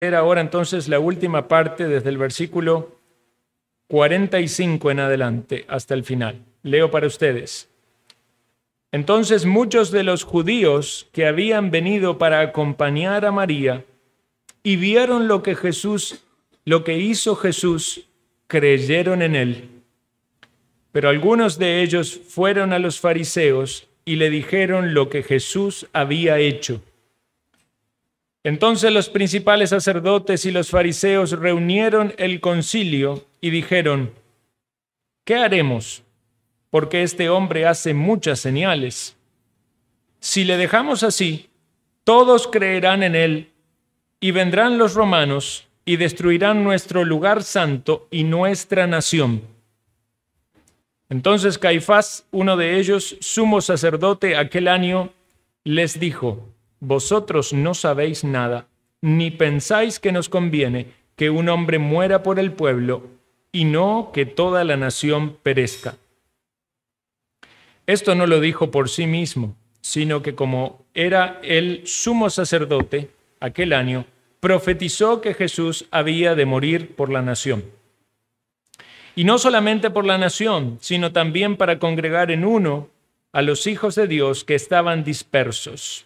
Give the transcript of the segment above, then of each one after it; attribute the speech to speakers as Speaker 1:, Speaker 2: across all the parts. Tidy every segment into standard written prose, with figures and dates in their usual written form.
Speaker 1: Ahora entonces la última parte desde el versículo 45 en adelante hasta el final. Leo para ustedes. Entonces muchos de los judíos que habían venido para acompañar a María y vieron lo que hizo Jesús, creyeron en él. Pero algunos de ellos fueron a los fariseos y le dijeron lo que Jesús había hecho. Entonces los principales sacerdotes y los fariseos reunieron el concilio y dijeron: ¿qué haremos? Porque este hombre hace muchas señales. Si le dejamos así, todos creerán en él, y vendrán los romanos y destruirán nuestro lugar santo y nuestra nación. Entonces Caifás, uno de ellos, sumo sacerdote aquel año, les dijo: vosotros no sabéis nada, ni pensáis que nos conviene que un hombre muera por el pueblo y no que toda la nación perezca. Esto no lo dijo por sí mismo, sino que como era el sumo sacerdote aquel año, profetizó que Jesús había de morir por la nación. Y no solamente por la nación, sino también para congregar en uno a los hijos de Dios que estaban dispersos.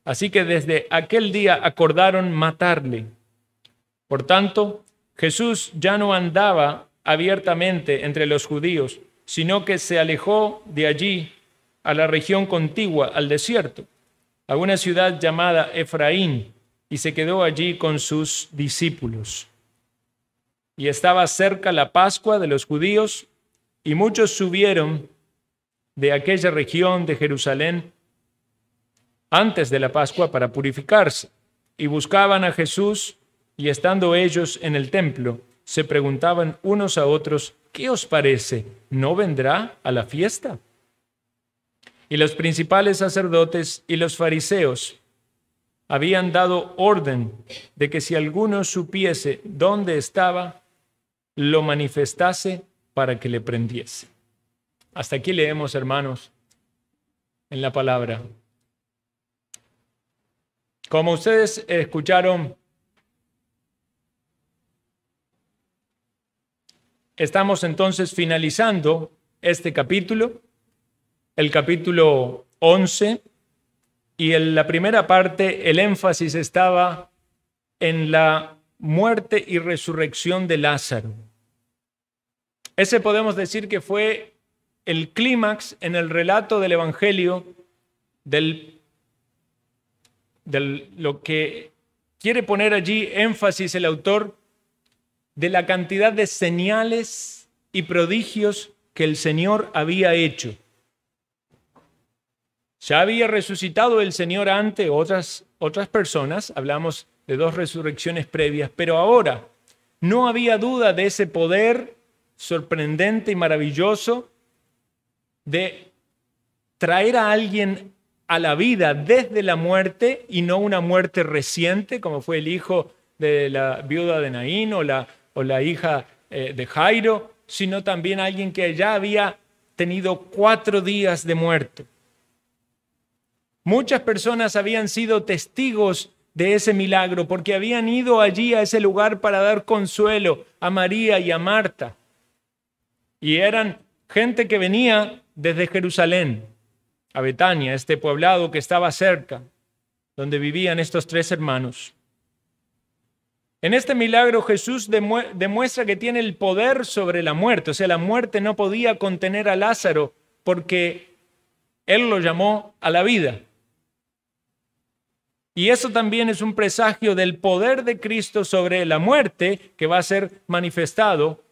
Speaker 1: Así que desde aquel día acordaron matarle. Por tanto, Jesús ya no andaba abiertamente entre los judíos, sino que se alejó de allí a la región contigua, al desierto, a una ciudad llamada Efraín, y se quedó allí con sus discípulos. Y estaba cerca la Pascua de los judíos, y muchos subieron de aquella región de Jerusalén antes de la Pascua para purificarse, y buscaban a Jesús, y estando ellos en el templo, se preguntaban unos a otros: ¿qué os parece? ¿No vendrá a la fiesta? Y los principales sacerdotes y los fariseos habían dado orden de que si alguno supiese dónde estaba, lo manifestase para que le prendiese. Hasta aquí leemos, hermanos, en la palabra. Como ustedes escucharon, estamos entonces finalizando este capítulo, el capítulo 11, y en la primera parte el énfasis estaba en la muerte y resurrección de Lázaro. Ese podemos decir que fue el clímax en el relato del Evangelio de lo que quiere poner allí énfasis el autor, de la cantidad de señales y prodigios que el Señor había hecho. Ya había resucitado el Señor ante otras personas, hablamos de 2 resurrecciones previas, pero ahora no había duda de ese poder sorprendente y maravilloso de traer a alguien a la vida desde la muerte, y no una muerte reciente, como fue el hijo de la viuda de Naín o la hija de Jairo, sino también alguien que ya había tenido 4 días de muerto. Muchas personas habían sido testigos de ese milagro porque habían ido allí a ese lugar para dar consuelo a María y a Marta. Y eran gente que venía desde Jerusalén a Betania, este poblado que estaba cerca, donde vivían estos 3 hermanos. En este milagro Jesús demuestra que tiene el poder sobre la muerte. O sea, la muerte no podía contener a Lázaro porque Él lo llamó a la vida. Y eso también es un presagio del poder de Cristo sobre la muerte, que va a ser manifestado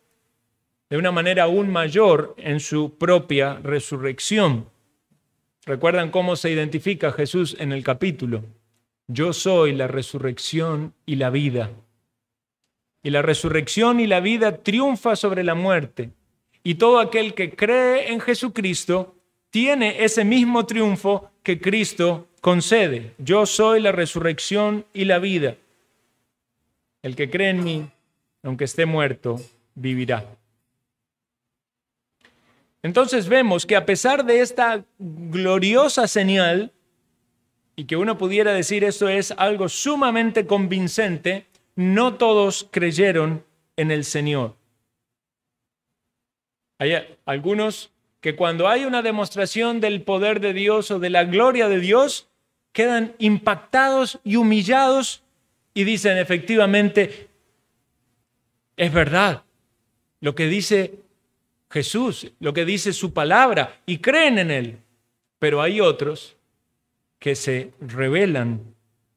Speaker 1: de una manera aún mayor en su propia resurrección. ¿Recuerdan cómo se identifica Jesús en el capítulo? Yo soy la resurrección y la vida. Y la resurrección y la vida triunfa sobre la muerte. Y todo aquel que cree en Jesucristo tiene ese mismo triunfo que Cristo concede. Yo soy la resurrección y la vida. El que cree en mí, aunque esté muerto, vivirá. Entonces vemos que a pesar de esta gloriosa señal y que uno pudiera decir eso es algo sumamente convincente, no todos creyeron en el Señor. Hay algunos que cuando hay una demostración del poder de Dios o de la gloria de Dios, quedan impactados y humillados y dicen efectivamente, es verdad lo que dice Jesús, lo que dice su palabra, y creen en Él. Pero hay otros que se rebelan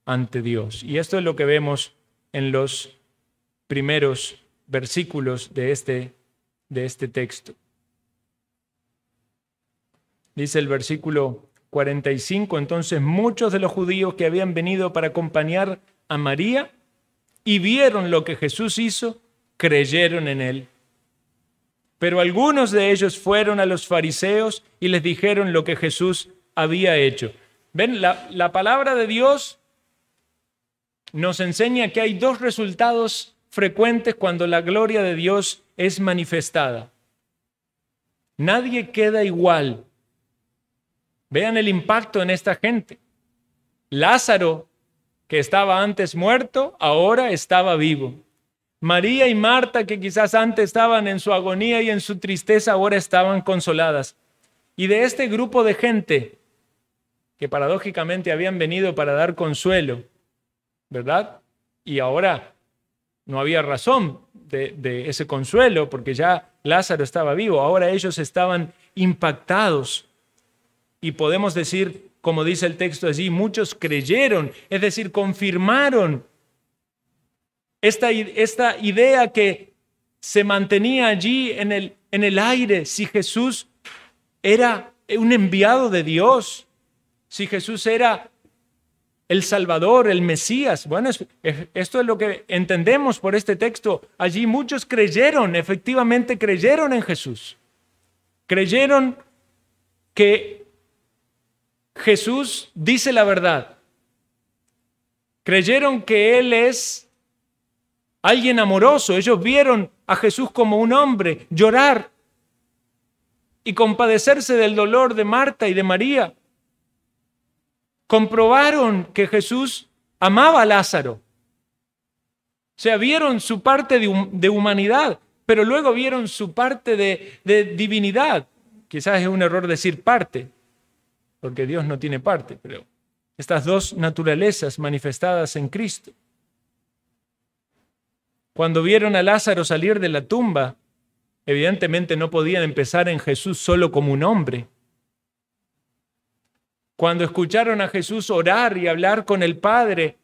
Speaker 1: ante Dios. Y esto es lo que vemos en los primeros versículos de este texto. Dice el versículo 45, entonces muchos de los judíos que habían venido para acompañar a María y vieron lo que Jesús hizo, creyeron en Él. Pero algunos de ellos fueron a los fariseos y les dijeron lo que Jesús había hecho. ¿Ven? La palabra de Dios nos enseña que hay dos resultados frecuentes cuando la gloria de Dios es manifestada. Nadie queda igual. Vean el impacto en esta gente. Lázaro, que estaba antes muerto, ahora estaba vivo. María y Marta, que quizás antes estaban en su agonía y en su tristeza, ahora estaban consoladas. Y de este grupo de gente, que paradójicamente habían venido para dar consuelo, ¿verdad? Y ahora no había razón de ese consuelo, porque ya Lázaro estaba vivo. Ahora ellos estaban impactados. Y podemos decir, como dice el texto allí, muchos creyeron, es decir, confirmaron esta idea que se mantenía allí en el aire, si Jesús era un enviado de Dios, si Jesús era el Salvador, el Mesías. Bueno, esto es lo que entendemos por este texto. Allí muchos creyeron, efectivamente creyeron en Jesús. Creyeron que Jesús dice la verdad. Creyeron que Él es alguien amoroso. Ellos vieron a Jesús como un hombre llorar y compadecerse del dolor de Marta y de María. Comprobaron que Jesús amaba a Lázaro. O sea, vieron su parte de humanidad, pero luego vieron su parte de divinidad. Quizás es un error decir parte, porque Dios no tiene parte, pero estas dos naturalezas manifestadas en Cristo. Cuando vieron a Lázaro salir de la tumba, evidentemente no podían empezar en Jesús solo como un hombre. Cuando escucharon a Jesús orar y hablar con el Padre,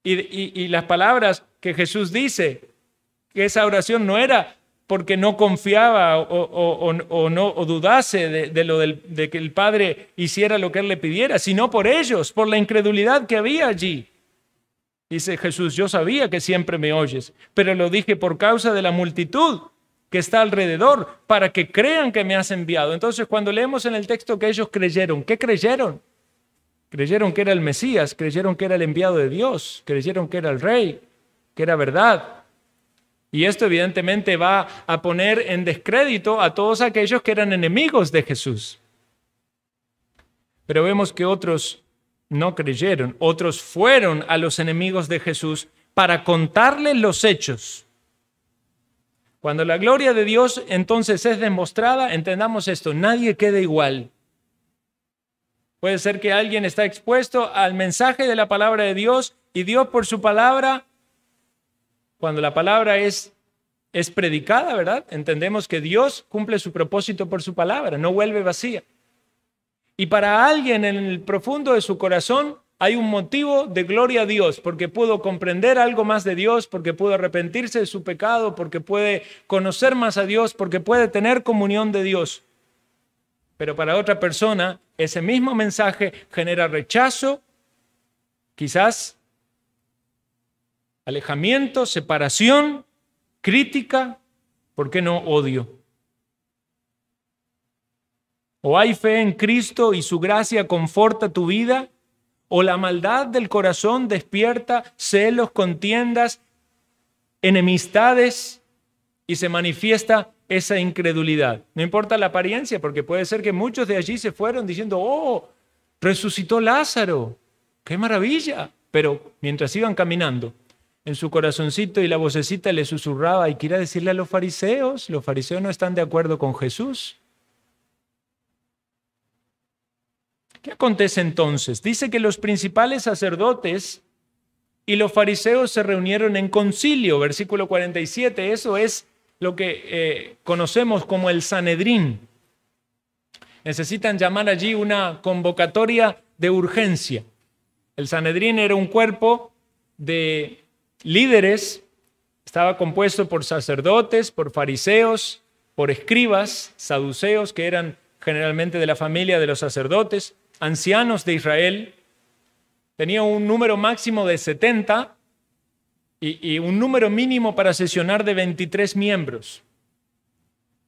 Speaker 1: y las palabras que Jesús dice, que esa oración no era porque no confiaba o dudase de que el Padre hiciera lo que Él le pidiera, sino por ellos, por la incredulidad que había allí. Dice Jesús, yo sabía que siempre me oyes, pero lo dije por causa de la multitud que está alrededor, para que crean que me has enviado. Entonces, cuando leemos en el texto que ellos creyeron, ¿qué creyeron? Creyeron que era el Mesías, creyeron que era el enviado de Dios, creyeron que era el Rey, que era verdad. Y esto evidentemente va a poner en descrédito a todos aquellos que eran enemigos de Jesús. Pero vemos que otros no creyeron, otros fueron a los enemigos de Jesús para contarles los hechos. Cuando la gloria de Dios entonces es demostrada, entendamos esto, nadie queda igual. Puede ser que alguien está expuesto al mensaje de la palabra de Dios y Dios por su palabra, cuando la palabra es predicada, ¿verdad? Entendemos que Dios cumple su propósito por su palabra, no vuelve vacía. Y para alguien en el profundo de su corazón hay un motivo de gloria a Dios, porque pudo comprender algo más de Dios, porque pudo arrepentirse de su pecado, porque puede conocer más a Dios, porque puede tener comunión de Dios. Pero para otra persona, ese mismo mensaje genera rechazo, quizás alejamiento, separación, crítica, ¿por qué no odio? O hay fe en Cristo y su gracia conforta tu vida, o la maldad del corazón despierta celos, contiendas, enemistades y se manifiesta esa incredulidad. No importa la apariencia, porque puede ser que muchos de allí se fueron diciendo, resucitó Lázaro, qué maravilla. Pero mientras iban caminando, en su corazoncito y la vocecita le susurraba y quería decirle a los fariseos no están de acuerdo con Jesús. ¿Qué acontece entonces? Dice que los principales sacerdotes y los fariseos se reunieron en concilio, versículo 47, eso es lo que conocemos como el Sanedrín. Necesitan llamar allí una convocatoria de urgencia. El Sanedrín era un cuerpo de líderes, estaba compuesto por sacerdotes, por fariseos, por escribas, saduceos, que eran generalmente de la familia de los sacerdotes, ancianos de Israel. Tenía un número máximo de 70 y un número mínimo para sesionar de 23 miembros.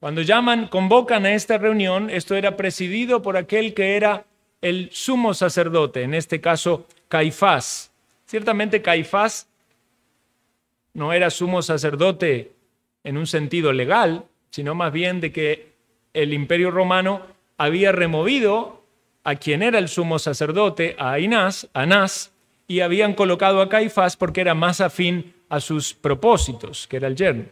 Speaker 1: Cuando convocan a esta reunión, esto era presidido por aquel que era el sumo sacerdote, en este caso Caifás. Ciertamente Caifás no era sumo sacerdote en un sentido legal, sino más bien de que el Imperio Romano había removido a quien era el sumo sacerdote, a Anás, y habían colocado a Caifás porque era más afín a sus propósitos, que era el yerno.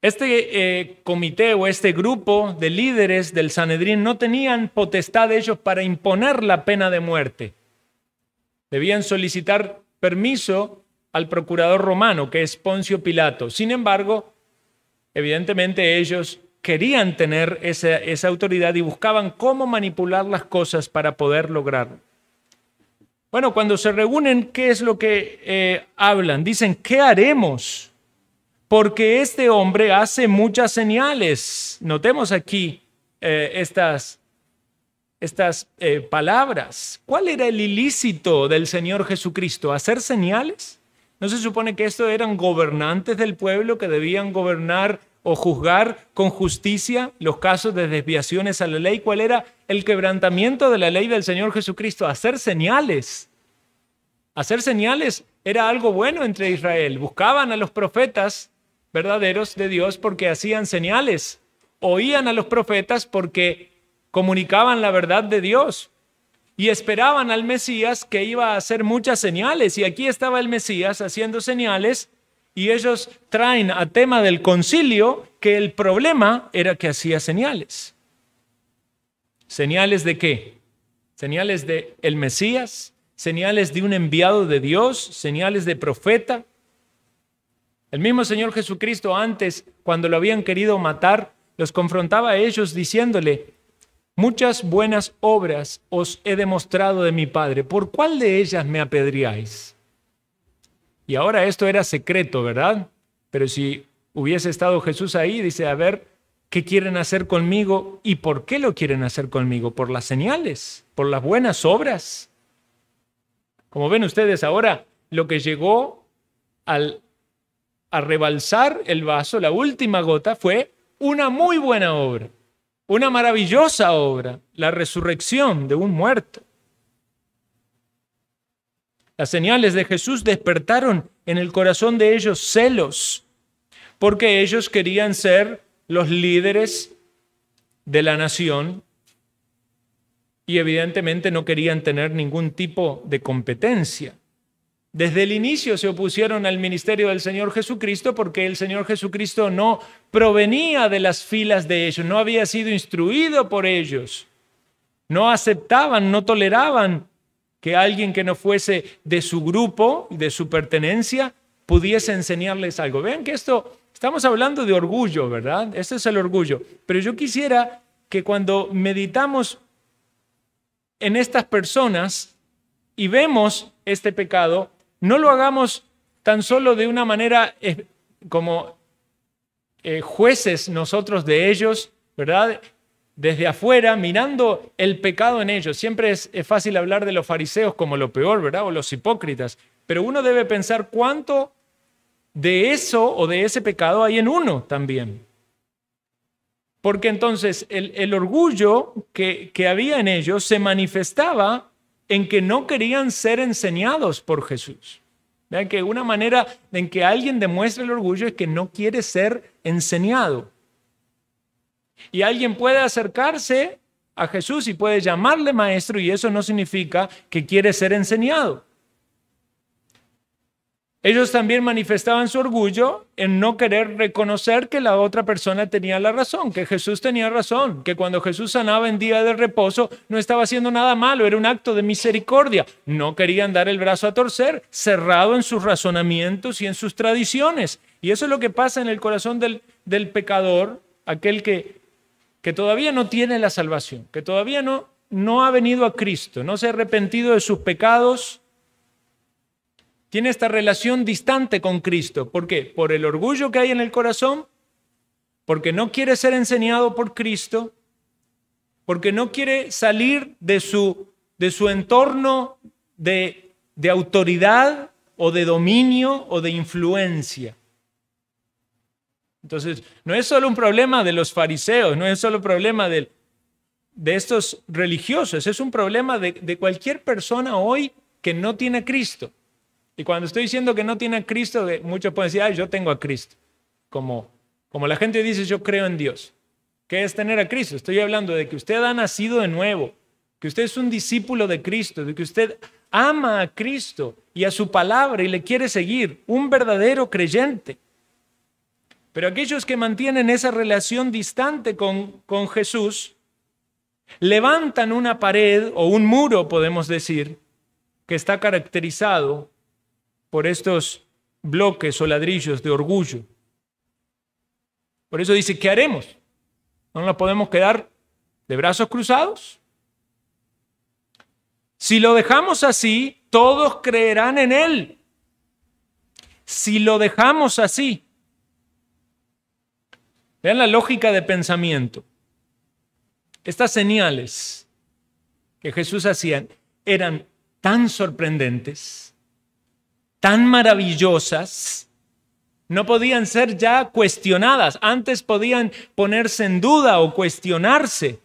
Speaker 1: Este comité o este grupo de líderes del Sanedrín no tenían potestad ellos para imponer la pena de muerte. Debían solicitar permiso al procurador romano, que es Poncio Pilato. Sin embargo, evidentemente ellos querían tener esa autoridad y buscaban cómo manipular las cosas para poder lograrlo. Bueno, cuando se reúnen, ¿qué es lo que hablan? Dicen, ¿qué haremos? Porque este hombre hace muchas señales. Notemos aquí estas palabras. ¿Cuál era el ilícito del Señor Jesucristo? ¿Hacer señales? ¿No se supone que estos eran gobernantes del pueblo que debían gobernar o juzgar con justicia los casos de desviaciones a la ley? ¿Cuál era el quebrantamiento de la ley del Señor Jesucristo? Hacer señales. Hacer señales era algo bueno entre Israel. Buscaban a los profetas verdaderos de Dios porque hacían señales. Oían a los profetas porque comunicaban la verdad de Dios. Y esperaban al Mesías que iba a hacer muchas señales. Y aquí estaba el Mesías haciendo señales. Y ellos traen a tema del concilio que el problema era que hacía señales. ¿Señales de qué? ¿Señales de el Mesías? ¿Señales de un enviado de Dios? ¿Señales de profeta? El mismo Señor Jesucristo antes, cuando lo habían querido matar, los confrontaba a ellos diciéndole, muchas buenas obras os he demostrado de mi Padre, ¿por cuál de ellas me apedreáis? Y ahora esto era secreto, ¿verdad? Pero si hubiese estado Jesús ahí, dice, a ver, ¿qué quieren hacer conmigo? ¿Y por qué lo quieren hacer conmigo? ¿Por las señales? ¿Por las buenas obras? Como ven ustedes ahora, lo que llegó a rebalsar el vaso, la última gota, fue una muy buena obra, una maravillosa obra, la resurrección de un muerto. Las señales de Jesús despertaron en el corazón de ellos celos, porque ellos querían ser los líderes de la nación y evidentemente no querían tener ningún tipo de competencia. Desde el inicio se opusieron al ministerio del Señor Jesucristo porque el Señor Jesucristo no provenía de las filas de ellos, no había sido instruido por ellos. No aceptaban, no toleraban que alguien que no fuese de su grupo, de su pertenencia, pudiese enseñarles algo. Vean que estamos hablando de orgullo, ¿verdad? Este es el orgullo. Pero yo quisiera que cuando meditamos en estas personas y vemos este pecado, no lo hagamos tan solo de una manera como jueces nosotros de ellos, ¿verdad? Desde afuera, mirando el pecado en ellos. Siempre es fácil hablar de los fariseos como lo peor, ¿verdad? O los hipócritas. Pero uno debe pensar cuánto de eso o de ese pecado hay en uno también. Porque entonces el orgullo que había en ellos se manifestaba en que no querían ser enseñados por Jesús. Vean que una manera en que alguien demuestra el orgullo es que no quiere ser enseñado. Y alguien puede acercarse a Jesús y puede llamarle maestro, y eso no significa que quiere ser enseñado. Ellos también manifestaban su orgullo en no querer reconocer que la otra persona tenía la razón, que Jesús tenía razón, que cuando Jesús sanaba en día de reposo no estaba haciendo nada malo, era un acto de misericordia. No querían dar el brazo a torcer, cerrado en sus razonamientos y en sus tradiciones. Y eso es lo que pasa en el corazón del pecador, aquel que todavía no tiene la salvación, que todavía no ha venido a Cristo, no se ha arrepentido de sus pecados. Tiene esta relación distante con Cristo. ¿Por qué? Por el orgullo que hay en el corazón, porque no quiere ser enseñado por Cristo, porque no quiere salir de su entorno de autoridad o de dominio o de influencia. Entonces, no es solo un problema de los fariseos, no es solo un problema de estos religiosos, es un problema de cualquier persona hoy que no tiene a Cristo. Y cuando estoy diciendo que no tiene a Cristo, muchos pueden decir, yo tengo a Cristo. Como la gente dice, yo creo en Dios. ¿Qué es tener a Cristo? Estoy hablando de que usted ha nacido de nuevo, que usted es un discípulo de Cristo, de que usted ama a Cristo y a su palabra y le quiere seguir, un verdadero creyente. Pero aquellos que mantienen esa relación distante con Jesús, levantan una pared o un muro, podemos decir, que está caracterizado por estos bloques o ladrillos de orgullo. Por eso dice, ¿qué haremos? ¿No nos podemos quedar de brazos cruzados? Si lo dejamos así, todos creerán en Él. Si lo dejamos así. Vean la lógica de pensamiento. Estas señales que Jesús hacía eran tan sorprendentes, tan maravillosas, no podían ser ya cuestionadas. Antes podían ponerse en duda o cuestionarse.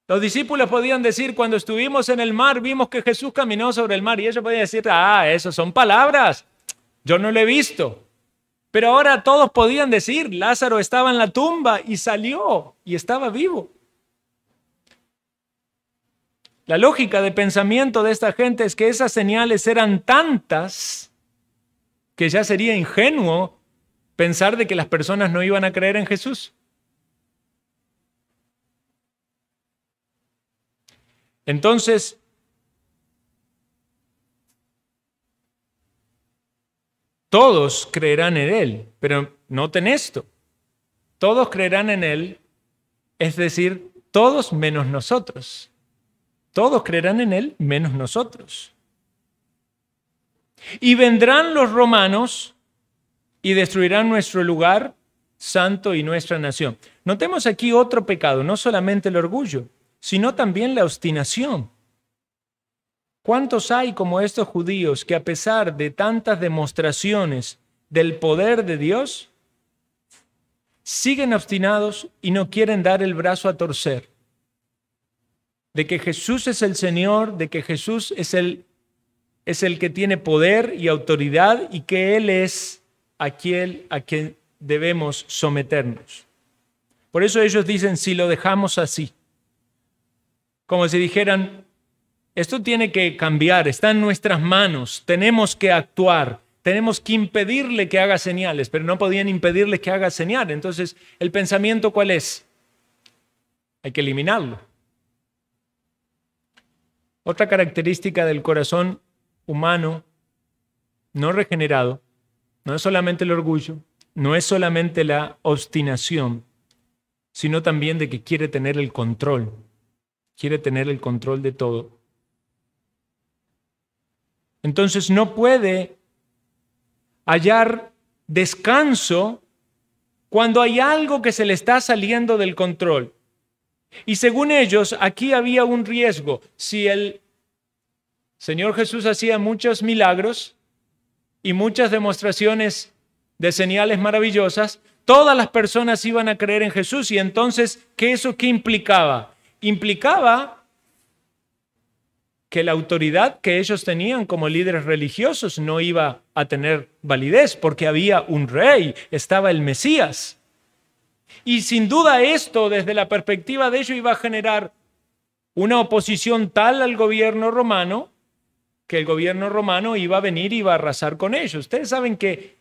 Speaker 1: Los discípulos podían decir, cuando estuvimos en el mar, vimos que Jesús caminó sobre el mar. Y ellos podían decir, eso son palabras. Yo no lo he visto. Pero ahora todos podían decir, Lázaro estaba en la tumba y salió y estaba vivo. La lógica de pensamiento de esta gente es que esas señales eran tantas que ya sería ingenuo pensar de que las personas no iban a creer en Jesús. Entonces, todos creerán en Él, pero noten esto, todos creerán en Él, es decir, todos menos nosotros. Todos creerán en Él menos nosotros. Y vendrán los romanos y destruirán nuestro lugar santo y nuestra nación. Notemos aquí otro pecado, no solamente el orgullo, sino también la obstinación. ¿Cuántos hay como estos judíos que a pesar de tantas demostraciones del poder de Dios, siguen obstinados y no quieren dar el brazo a torcer? De que Jesús es el Señor, de que Jesús es el que tiene poder y autoridad y que Él es aquel a quien debemos someternos. Por eso ellos dicen, si lo dejamos así, como si dijeran, esto tiene que cambiar, está en nuestras manos, tenemos que actuar, tenemos que impedirle que haga señales, pero no podían impedirle que haga señales. Entonces, ¿el pensamiento cuál es? Hay que eliminarlo. Otra característica del corazón humano no regenerado no es solamente el orgullo, no es solamente la obstinación, sino también de que quiere tener el control de todo. Entonces no puede hallar descanso cuando hay algo que se le está saliendo del control. Y según ellos, aquí había un riesgo. Si el Señor Jesús hacía muchos milagros y muchas demostraciones de señales maravillosas, todas las personas iban a creer en Jesús. Y entonces, ¿qué implicaba? Implicaba que la autoridad que ellos tenían como líderes religiosos no iba a tener validez, porque había un rey, estaba el Mesías. Y sin duda esto, desde la perspectiva de ellos, iba a generar una oposición tal al gobierno romano que el gobierno romano iba a venir y iba a arrasar con ellos. Ustedes saben que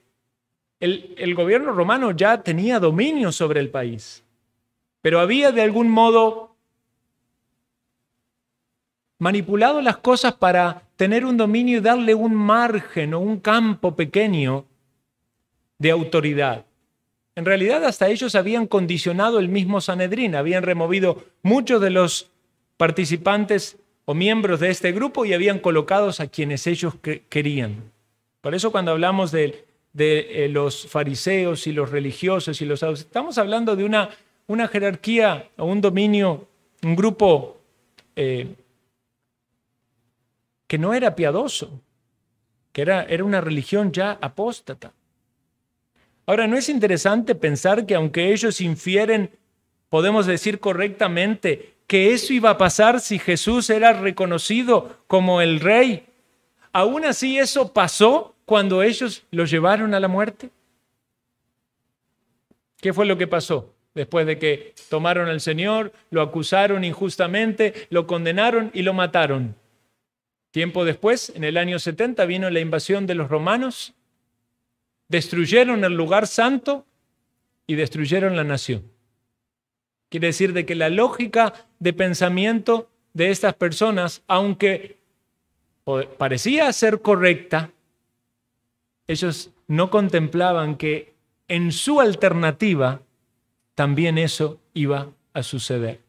Speaker 1: el gobierno romano ya tenía dominio sobre el país, pero había de algún modo manipulado las cosas para tener un dominio y darle un margen o un campo pequeño de autoridad. En realidad, hasta ellos habían condicionado el mismo Sanedrín, habían removido muchos de los participantes o miembros de este grupo y habían colocado a quienes ellos querían. Por eso cuando hablamos de los fariseos y los religiosos y los saduceos, estamos hablando de una jerarquía o un dominio, un grupo que no era piadoso, que era una religión ya apóstata. Ahora, ¿no es interesante pensar que aunque ellos infieren, podemos decir correctamente, que eso iba a pasar si Jesús era reconocido como el rey? Aún así, eso pasó cuando ellos lo llevaron a la muerte. ¿Qué fue lo que pasó? Después de que tomaron al Señor, lo acusaron injustamente, lo condenaron y lo mataron. Tiempo después, en el año 70, vino la invasión de los romanos, destruyeron el lugar santo y destruyeron la nación. Quiere decir de que la lógica de pensamiento de estas personas, aunque parecía ser correcta, ellos no contemplaban que en su alternativa también eso iba a suceder.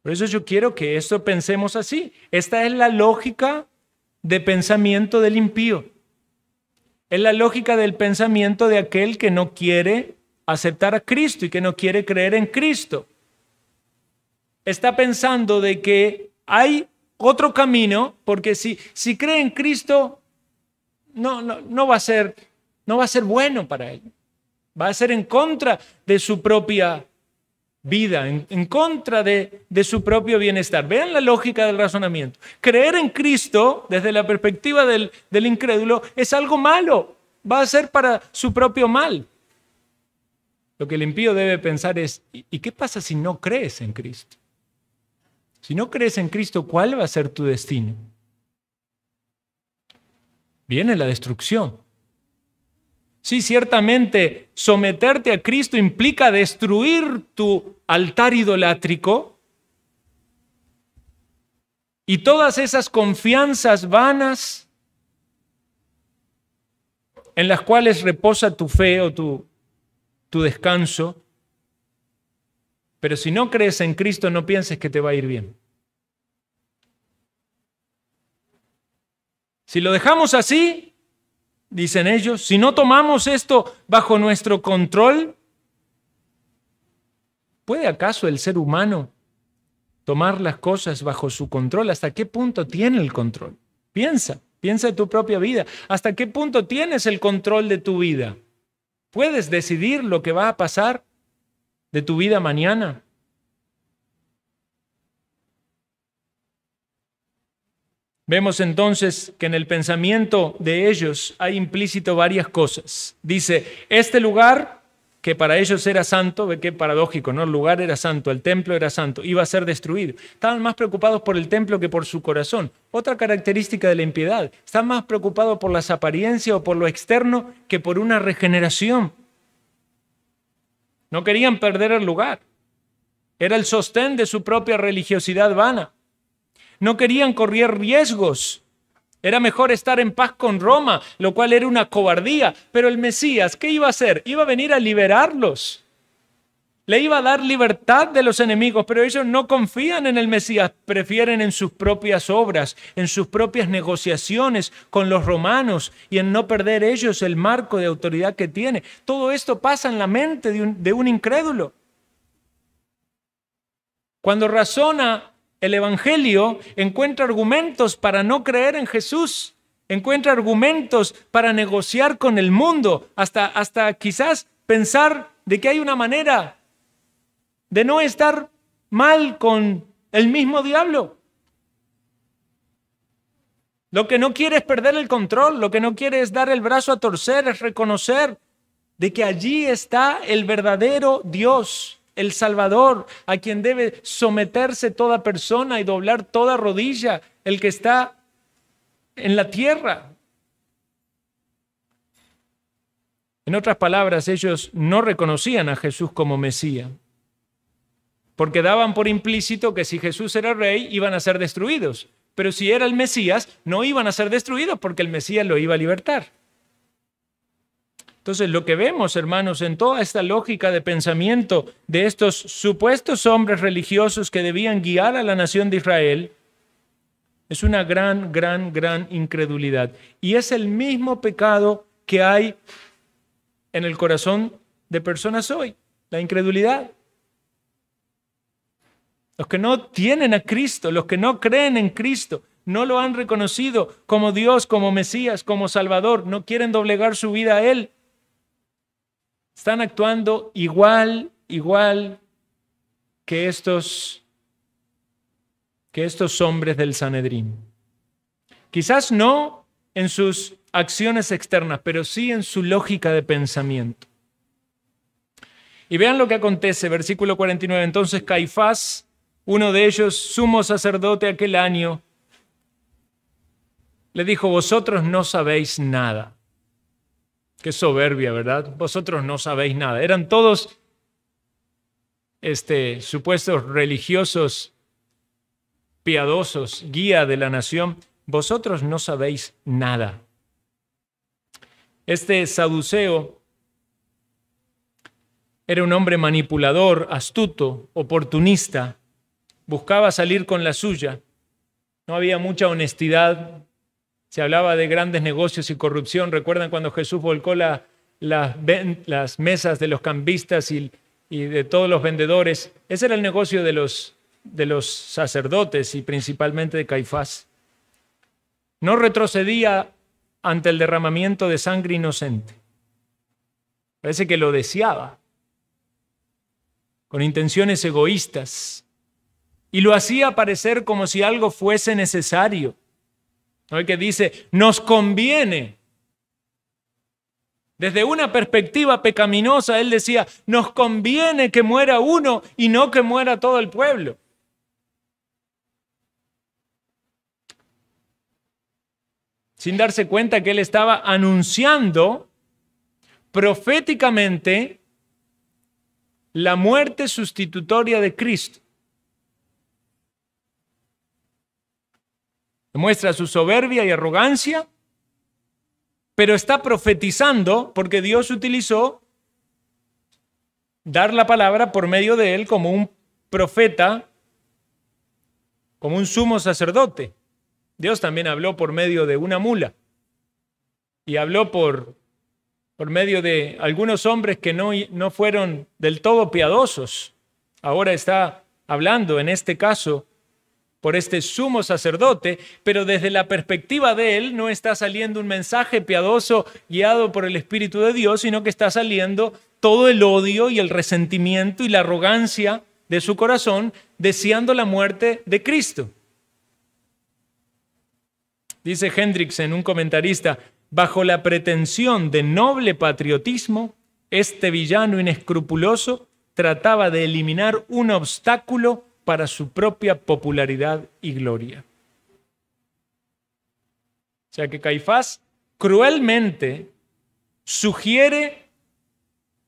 Speaker 1: Por eso yo quiero que esto pensemos así. Esta es la lógica de pensamiento del impío. Es la lógica del pensamiento de aquel que no quiere aceptar a Cristo y que no quiere creer en Cristo. Está pensando de que hay otro camino, porque si cree en Cristo, no va a ser bueno para él. Va a ser en contra de su propia vida, en contra de su propio bienestar. Vean la lógica del razonamiento. Creer en Cristo, desde la perspectiva del incrédulo, es algo malo. Va a ser para su propio mal. Lo que el impío debe pensar es, ¿y qué pasa si no crees en Cristo? Si no crees en Cristo, ¿cuál va a ser tu destino? Viene la destrucción. Sí, ciertamente, someterte a Cristo implica destruir tu altar idolátrico y todas esas confianzas vanas en las cuales reposa tu fe o tu descanso. Pero si no crees en Cristo, no pienses que te va a ir bien. Si lo dejamos así, dicen ellos, si no tomamos esto bajo nuestro control, ¿puede acaso el ser humano tomar las cosas bajo su control? ¿Hasta qué punto tiene el control? Piensa de tu propia vida. ¿Hasta qué punto tienes el control de tu vida? ¿Puedes decidir lo que va a pasar de tu vida mañana? Vemos entonces que en el pensamiento de ellos hay implícito varias cosas. Dice, este lugar que para ellos era santo, ve qué paradójico, ¿no? El lugar era santo, el templo era santo, iba a ser destruido. Estaban más preocupados por el templo que por su corazón. Otra característica de la impiedad, están más preocupados por las apariencias o por lo externo que por una regeneración. No querían perder el lugar. Era el sostén de su propia religiosidad vana. No querían correr riesgos. Era mejor estar en paz con Roma, lo cual era una cobardía. Pero el Mesías, ¿qué iba a hacer? Iba a venir a liberarlos. Le iba a dar libertad de los enemigos, pero ellos no confían en el Mesías. Prefieren en sus propias obras, en sus propias negociaciones con los romanos y en no perder ellos el marco de autoridad que tiene. Todo esto pasa en la mente de un incrédulo. Cuando razona el Evangelio, encuentra argumentos para no creer en Jesús, encuentra argumentos para negociar con el mundo, hasta quizás pensar de que hay una manera de no estar mal con el mismo diablo. Lo que no quiere es perder el control, lo que no quiere es dar el brazo a torcer, es reconocer de que allí está el verdadero Dios, el Salvador, a quien debe someterse toda persona y doblar toda rodilla, el que está en la tierra. En otras palabras, ellos no reconocían a Jesús como Mesías, porque daban por implícito que si Jesús era rey, iban a ser destruidos. Pero si era el Mesías, no iban a ser destruidos porque el Mesías lo iba a libertar. Entonces, lo que vemos, hermanos, en toda esta lógica de pensamiento de estos supuestos hombres religiosos que debían guiar a la nación de Israel, es una gran incredulidad. Y es el mismo pecado que hay en el corazón de personas hoy, la incredulidad. Los que no tienen a Cristo, los que no creen en Cristo, no lo han reconocido como Dios, como Mesías, como Salvador, no quieren doblegar su vida a Él. Están actuando igual que estos hombres del Sanedrín. Quizás no en sus acciones externas, pero sí en su lógica de pensamiento. Y vean lo que acontece, versículo 49. Entonces Caifás, uno de ellos, sumo sacerdote aquel año, le dijo: vosotros no sabéis nada. Qué soberbia, ¿verdad? Vosotros no sabéis nada. Eran todos supuestos religiosos, piadosos, guía de la nación. Vosotros no sabéis nada. Este saduceo era un hombre manipulador, astuto, oportunista. Buscaba salir con la suya. No había mucha honestidad. Se hablaba de grandes negocios y corrupción. ¿Recuerdan cuando Jesús volcó las mesas de los cambistas y de todos los vendedores? Ese era el negocio de los sacerdotes y principalmente de Caifás. No retrocedía ante el derramamiento de sangre inocente. Parece que lo deseaba, con intenciones egoístas, y lo hacía parecer como si algo fuese necesario. ¿No es que dice, nos conviene? Desde una perspectiva pecaminosa, él decía, nos conviene que muera uno y no que muera todo el pueblo. Sin darse cuenta que él estaba anunciando proféticamente la muerte sustitutoria de Cristo. Demuestra su soberbia y arrogancia, pero está profetizando porque Dios utilizó dar la palabra por medio de él como un profeta, como un sumo sacerdote. Dios también habló por medio de una mula y habló por medio de algunos hombres que no fueron del todo piadosos. Ahora está hablando en este caso por este sumo sacerdote, pero desde la perspectiva de él no está saliendo un mensaje piadoso guiado por el Espíritu de Dios, sino que está saliendo todo el odio y el resentimiento y la arrogancia de su corazón, deseando la muerte de Cristo. Dice Hendrickson, un comentarista, bajo la pretensión de noble patriotismo, este villano inescrupuloso trataba de eliminar un obstáculo para su propia popularidad y gloria. O sea que Caifás cruelmente sugiere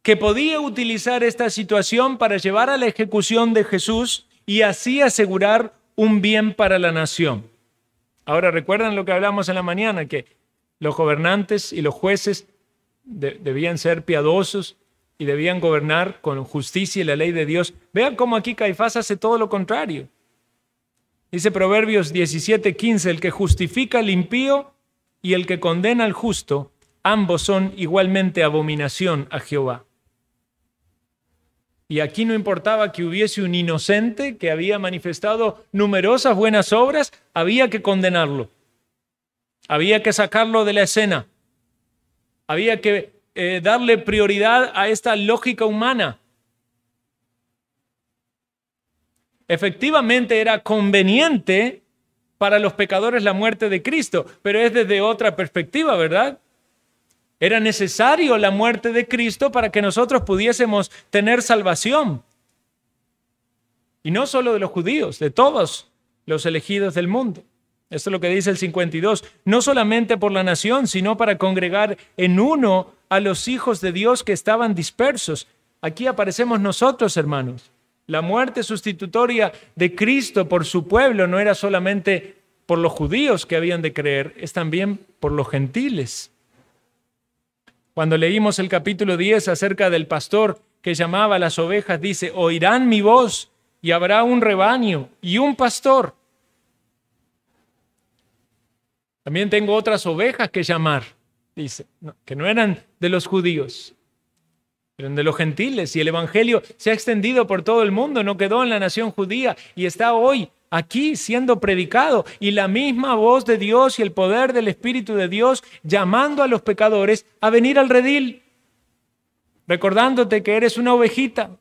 Speaker 1: que podía utilizar esta situación para llevar a la ejecución de Jesús y así asegurar un bien para la nación. Ahora, ¿recuerdan lo que hablamos en la mañana? Que los gobernantes y los jueces debían ser piadosos y debían gobernar con justicia y la ley de Dios. Vean cómo aquí Caifás hace todo lo contrario. Dice Proverbios 17:15, el que justifica al impío y el que condena al justo, ambos son igualmente abominación a Jehová. Y aquí no importaba que hubiese un inocente que había manifestado numerosas buenas obras, había que condenarlo. Había que sacarlo de la escena. Había que darle prioridad a esta lógica humana. Efectivamente era conveniente para los pecadores la muerte de Cristo, pero es desde otra perspectiva, ¿verdad? Era necesario la muerte de Cristo para que nosotros pudiésemos tener salvación. Y no solo de los judíos, de todos los elegidos del mundo. Esto es lo que dice el 52. No solamente por la nación, sino para congregar en uno a los hijos de Dios que estaban dispersos. Aquí aparecemos nosotros, hermanos. La muerte sustitutoria de Cristo por su pueblo no era solamente por los judíos que habían de creer, es también por los gentiles. Cuando leímos el capítulo 10 acerca del pastor que llamaba a las ovejas, dice, oirán mi voz y habrá un rebaño y un pastor. También tengo otras ovejas que llamar, dice, que no eran de los judíos, eran de los gentiles. Y el evangelio se ha extendido por todo el mundo, no quedó en la nación judía y está hoy aquí siendo predicado. Y la misma voz de Dios y el poder del Espíritu de Dios llamando a los pecadores a venir al redil, recordándote que eres una ovejita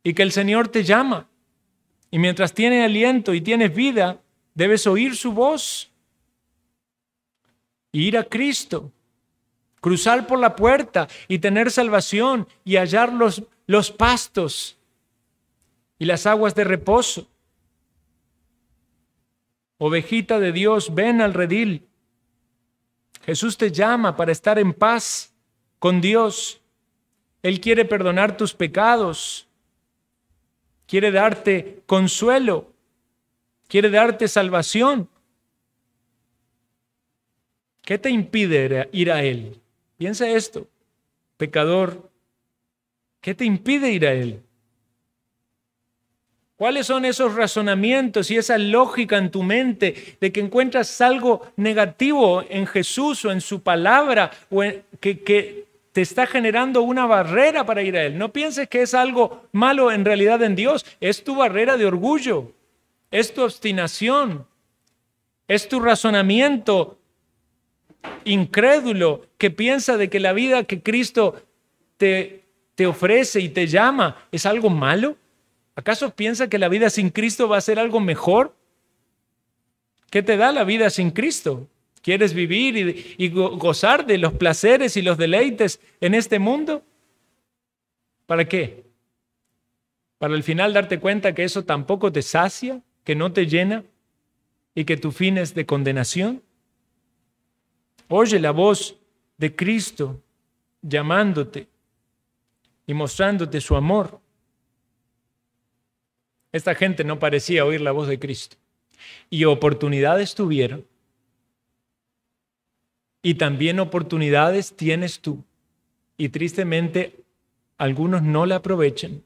Speaker 1: y que el Señor te llama. Y mientras tienes aliento y tienes vida, debes oír su voz y ir a Cristo, cruzar por la puerta y tener salvación y hallar los pastos y las aguas de reposo. Ovejita de Dios, ven al redil. Jesús te llama para estar en paz con Dios. Él quiere perdonar tus pecados. Quiere darte consuelo. Quiere darte salvación. ¿Qué te impide ir a Él? Piensa esto, pecador. ¿Qué te impide ir a Él? ¿Cuáles son esos razonamientos y esa lógica en tu mente de que encuentras algo negativo en Jesús o en su palabra o que te está generando una barrera para ir a Él? No pienses que es algo malo en realidad en Dios. Es tu barrera de orgullo, es tu obstinación, es tu razonamiento incrédulo que piensa de que la vida que Cristo te ofrece y te llama es algo malo. ¿Acaso piensa que la vida sin Cristo va a ser algo mejor? ¿Qué te da la vida sin Cristo? ¿Quieres vivir y gozar de los placeres y los deleites en este mundo? ¿Para qué? ¿Para al final darte cuenta que eso tampoco te sacia, que no te llena y que tu fin es de condenación? Oye la voz de Cristo llamándote y mostrándote su amor. Esta gente no parecía oír la voz de Cristo. Y oportunidades tuvieron. Y también oportunidades tienes tú. Y tristemente, algunos no la aprovechan.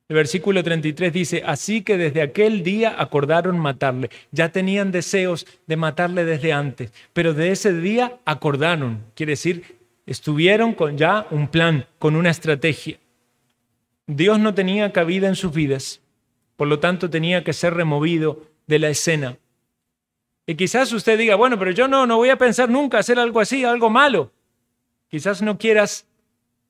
Speaker 1: El versículo 33 dice, así que desde aquel día acordaron matarle. Ya tenían deseos de matarle desde antes, pero de ese día acordaron. Quiere decir, estuvieron con ya un plan, con una estrategia. Dios no tenía cabida en sus vidas. Por lo tanto, tenía que ser removido de la escena. Y quizás usted diga, bueno, pero yo no voy a pensar nunca hacer algo así, algo malo. Quizás no quieras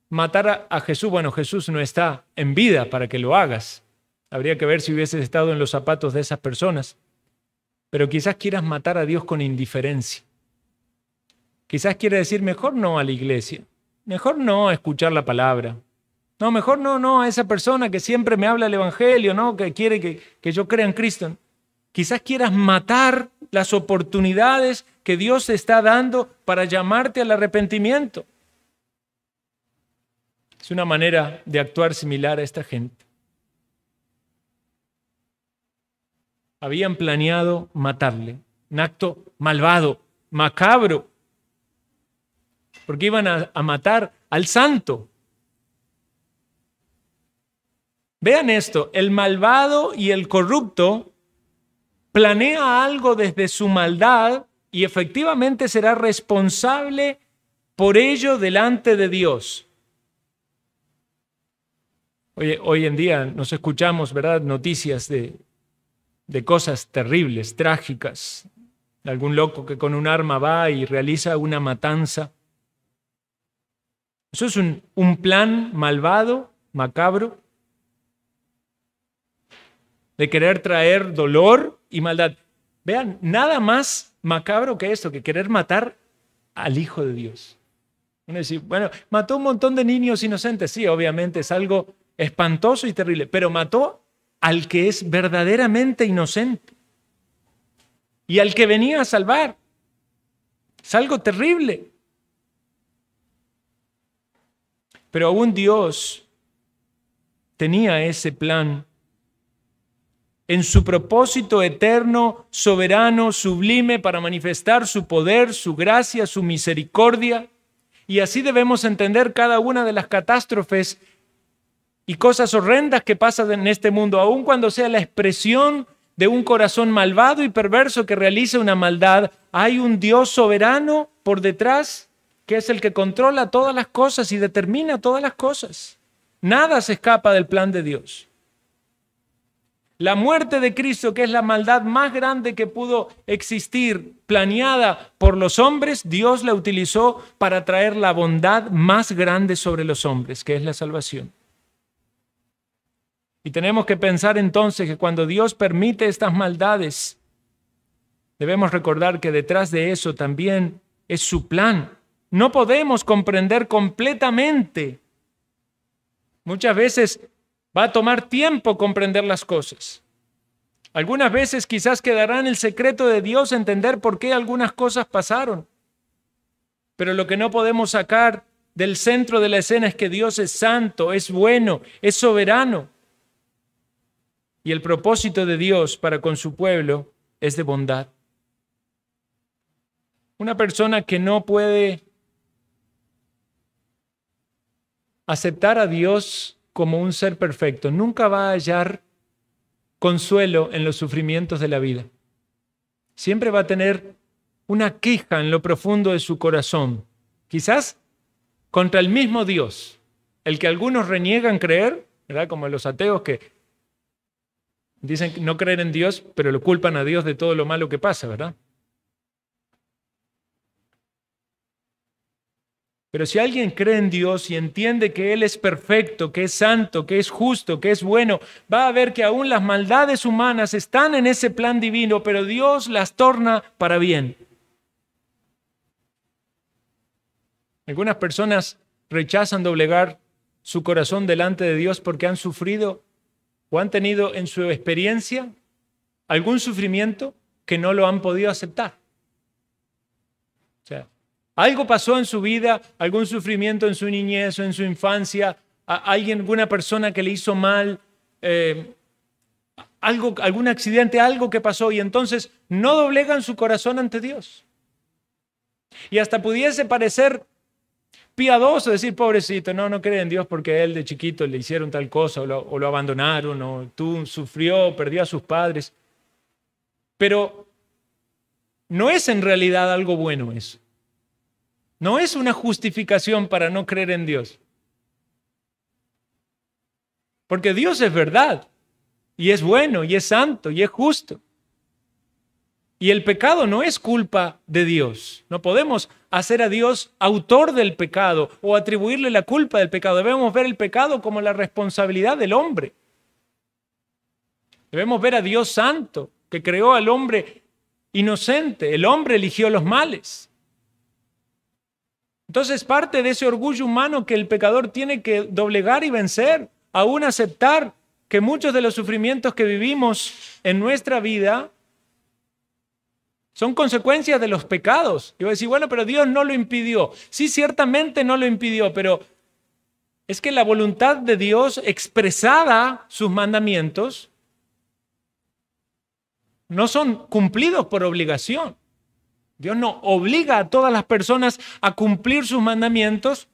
Speaker 1: matar a Jesús. Bueno, Jesús no está en vida para que lo hagas. Habría que ver si hubieses estado en los zapatos de esas personas. Pero quizás quieras matar a Dios con indiferencia. Quizás quiera decir, mejor no a la iglesia. Mejor no a escuchar la palabra. No, mejor no a esa persona que siempre me habla el evangelio, ¿no? Que quiere que yo crea en Cristo. Quizás quieras matar las oportunidades que Dios te está dando para llamarte al arrepentimiento. Es una manera de actuar similar a esta gente. Habían planeado matarle. Un acto malvado, macabro. Porque iban a matar al santo. Vean esto, el malvado y el corrupto planea algo desde su maldad y efectivamente será responsable por ello delante de Dios. Hoy en día nos escuchamos, ¿verdad?, noticias de cosas terribles, trágicas. Algún loco que con un arma va y realiza una matanza. Eso es un plan malvado, macabro, de querer traer dolor y maldad. Vean, nada más macabro que esto, que querer matar al Hijo de Dios. Uno dice, bueno, mató un montón de niños inocentes. Sí, obviamente es algo espantoso y terrible, pero mató al que es verdaderamente inocente y al que venía a salvar. Es algo terrible. Pero aún Dios tenía ese plan en su propósito eterno, soberano, sublime, para manifestar su poder, su gracia, su misericordia. Y así debemos entender cada una de las catástrofes y cosas horrendas que pasan en este mundo, aun cuando sea la expresión de un corazón malvado y perverso que realiza una maldad. Hay un Dios soberano por detrás, que es el que controla todas las cosas y determina todas las cosas. Nada se escapa del plan de Dios. La muerte de Cristo, que es la maldad más grande que pudo existir, planeada por los hombres, Dios la utilizó para traer la bondad más grande sobre los hombres, que es la salvación. Y tenemos que pensar entonces que cuando Dios permite estas maldades, debemos recordar que detrás de eso también es su plan. No podemos comprender completamente. Muchas veces va a tomar tiempo comprender las cosas. Algunas veces quizás quedará en el secreto de Dios entender por qué algunas cosas pasaron. Pero lo que no podemos sacar del centro de la escena es que Dios es santo, es bueno, es soberano. Y el propósito de Dios para con su pueblo es de bondad. Una persona que no puede aceptar a Dios como un ser perfecto nunca va a hallar consuelo en los sufrimientos de la vida. Siempre va a tener una queja en lo profundo de su corazón, quizás contra el mismo Dios, el que algunos reniegan creer, ¿verdad? Como los ateos que dicen no creer en Dios, pero lo culpan a Dios de todo lo malo que pasa, ¿verdad? Pero si alguien cree en Dios y entiende que Él es perfecto, que es santo, que es justo, que es bueno, va a ver que aún las maldades humanas están en ese plan divino, pero Dios las torna para bien. Algunas personas rechazan doblegar su corazón delante de Dios porque han sufrido o han tenido en su experiencia algún sufrimiento que no lo han podido aceptar. O sea, algo pasó en su vida, algún sufrimiento en su niñez o en su infancia, alguna persona que le hizo mal, algún accidente, algo que pasó, y entonces no doblegan su corazón ante Dios. Y hasta pudiese parecer piadoso decir, pobrecito, no cree en Dios porque a él de chiquito le hicieron tal cosa o lo abandonaron o sufrió, perdió a sus padres. Pero no es en realidad algo bueno eso. No es una justificación para no creer en Dios. Porque Dios es verdad, y es bueno, y es santo, y es justo. Y el pecado no es culpa de Dios. No podemos hacer a Dios autor del pecado o atribuirle la culpa del pecado. Debemos ver el pecado como la responsabilidad del hombre. Debemos ver a Dios santo, que creó al hombre inocente. El hombre eligió los males. Entonces, parte de ese orgullo humano que el pecador tiene que doblegar y vencer, aún aceptar que muchos de los sufrimientos que vivimos en nuestra vida son consecuencias de los pecados. Y voy a decir, bueno, pero Dios no lo impidió. Sí, ciertamente no lo impidió, pero es que la voluntad de Dios expresada, sus mandamientos, no son cumplidos por obligación. Dios no obliga a todas las personas a cumplir sus mandamientos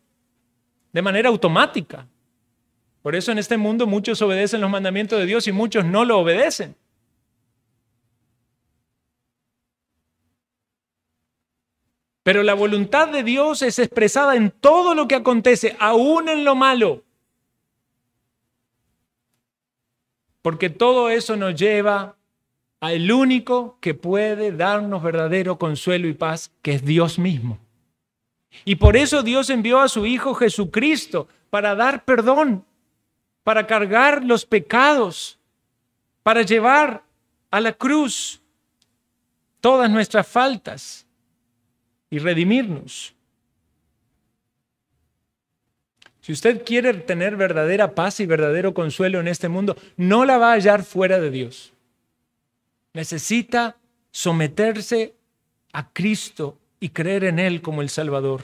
Speaker 1: de manera automática. Por eso en este mundo muchos obedecen los mandamientos de Dios y muchos no lo obedecen. Pero la voluntad de Dios es expresada en todo lo que acontece, aún en lo malo. Porque todo eso nos lleva al único que puede darnos verdadero consuelo y paz, que es Dios mismo. Y por eso Dios envió a su Hijo Jesucristo para dar perdón, para cargar los pecados, para llevar a la cruz todas nuestras faltas y redimirnos. Si usted quiere tener verdadera paz y verdadero consuelo en este mundo, no la va a hallar fuera de Dios. Necesita someterse a Cristo y creer en Él como el Salvador.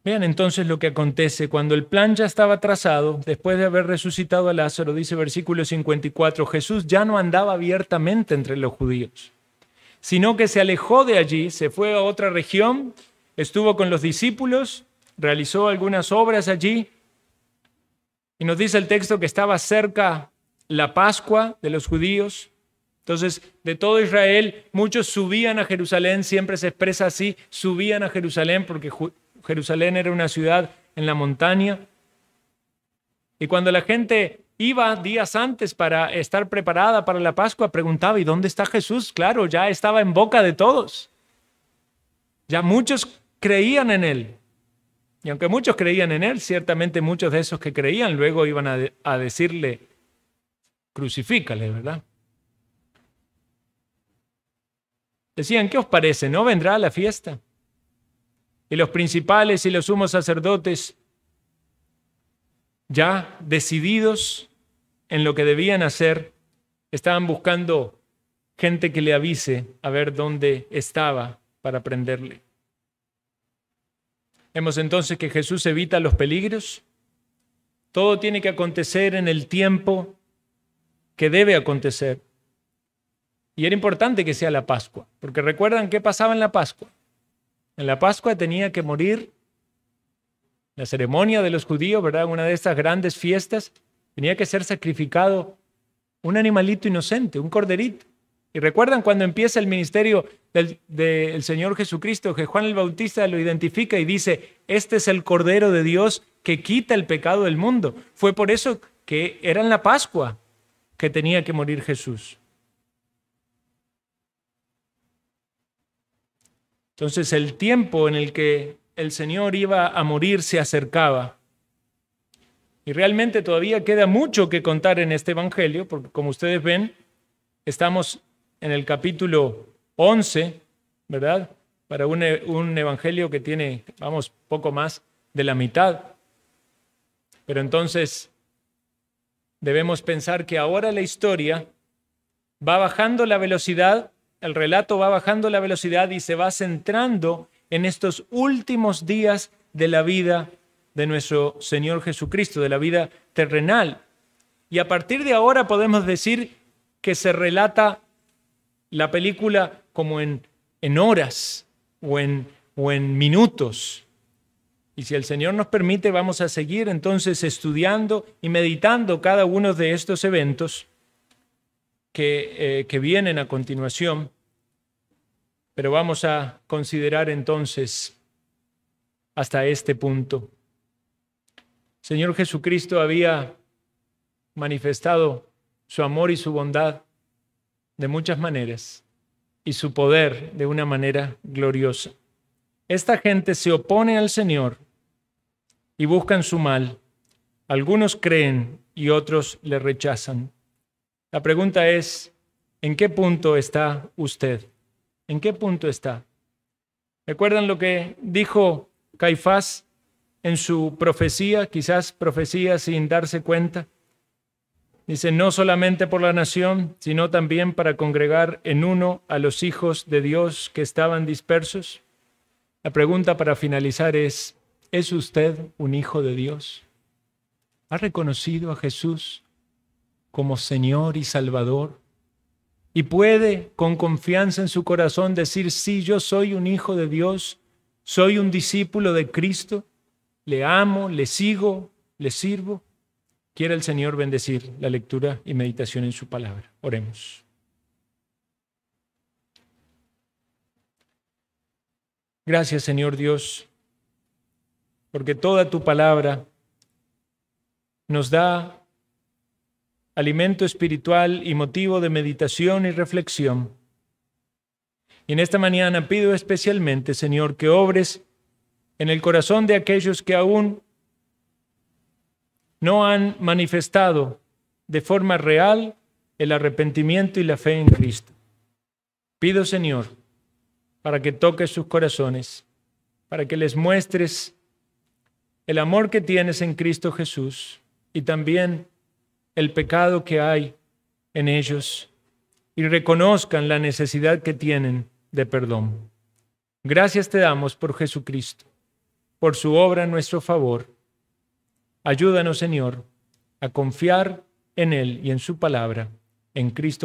Speaker 1: Vean entonces lo que acontece cuando el plan ya estaba trazado. Después de haber resucitado a Lázaro, dice versículo 54, Jesús ya no andaba abiertamente entre los judíos, sino que se alejó de allí, se fue a otra región, estuvo con los discípulos, realizó algunas obras allí, y nos dice el texto que estaba cerca la Pascua de los judíos. Entonces, de todo Israel, muchos subían a Jerusalén, siempre se expresa así, subían a Jerusalén porque Jerusalén era una ciudad en la montaña. Y cuando la gente iba días antes para estar preparada para la Pascua, preguntaba, ¿y dónde está Jesús? Claro, ya estaba en boca de todos. Ya muchos creían en Él. Y aunque muchos creían en Él, ciertamente muchos de esos que creían luego iban a decirle, crucifícale, ¿verdad? Decían, ¿qué os parece? ¿No vendrá a la fiesta? Y los principales y los sumos sacerdotes, ya decididos en lo que debían hacer, estaban buscando gente que le avise a ver dónde estaba para prenderle. Vemos entonces que Jesús evita los peligros. Todo tiene que acontecer en el tiempo que debe acontecer. Y era importante que sea la Pascua, porque recuerdan qué pasaba en la Pascua. En la Pascua tenía que morir, la ceremonia de los judíos, ¿verdad? Una de estas grandes fiestas, tenía que ser sacrificado un animalito inocente, un corderito. Y recuerdan cuando empieza el ministerio del Señor Jesucristo, que Juan el Bautista lo identifica y dice, este es el Cordero de Dios que quita el pecado del mundo. Fue por eso que era en la Pascua que tenía que morir Jesús. Entonces el tiempo en el que el Señor iba a morir se acercaba. Y realmente todavía queda mucho que contar en este Evangelio, porque como ustedes ven, estamos en el capítulo 11, ¿verdad? Para un Evangelio que tiene, poco más de la mitad. Pero entonces debemos pensar que ahora la historia va bajando la velocidad. El relato va bajando la velocidad y se va centrando en estos últimos días de la vida de nuestro Señor Jesucristo, de la vida terrenal. Y a partir de ahora podemos decir que se relata la película como en horas o en minutos. Y si el Señor nos permite, vamos a seguir entonces estudiando y meditando cada uno de estos eventos que vienen a continuación, pero vamos a considerar entonces hasta este punto. Señor Jesucristo había manifestado su amor y su bondad de muchas maneras y su poder de una manera gloriosa. Esta gente se opone al Señor y buscan su mal. Algunos creen y otros le rechazan. La pregunta es, ¿en qué punto está usted? ¿En qué punto está? ¿Recuerdan lo que dijo Caifás en su profecía, quizás profecía sin darse cuenta? Dice, no solamente por la nación, sino también para congregar en uno a los hijos de Dios que estaban dispersos. La pregunta para finalizar ¿es usted un hijo de Dios? ¿Ha reconocido a Jesús como Señor y Salvador? ¿Y puede con confianza en su corazón decir, sí, yo soy un hijo de Dios, soy un discípulo de Cristo, le amo, le sigo, le sirvo? Quiera el Señor bendecir la lectura y meditación en su palabra. Oremos. Gracias, Señor Dios, porque toda tu palabra nos da alimento espiritual y motivo de meditación y reflexión. Y en esta mañana pido especialmente, Señor, que obres en el corazón de aquellos que aún no han manifestado de forma real el arrepentimiento y la fe en Cristo. Pido, Señor, para que toques sus corazones, para que les muestres el amor que tienes en Cristo Jesús y también el pecado que hay en ellos y reconozcan la necesidad que tienen de perdón. Gracias te damos por Jesucristo, por su obra en nuestro favor. Ayúdanos, Señor, a confiar en Él y en su palabra, en Cristo.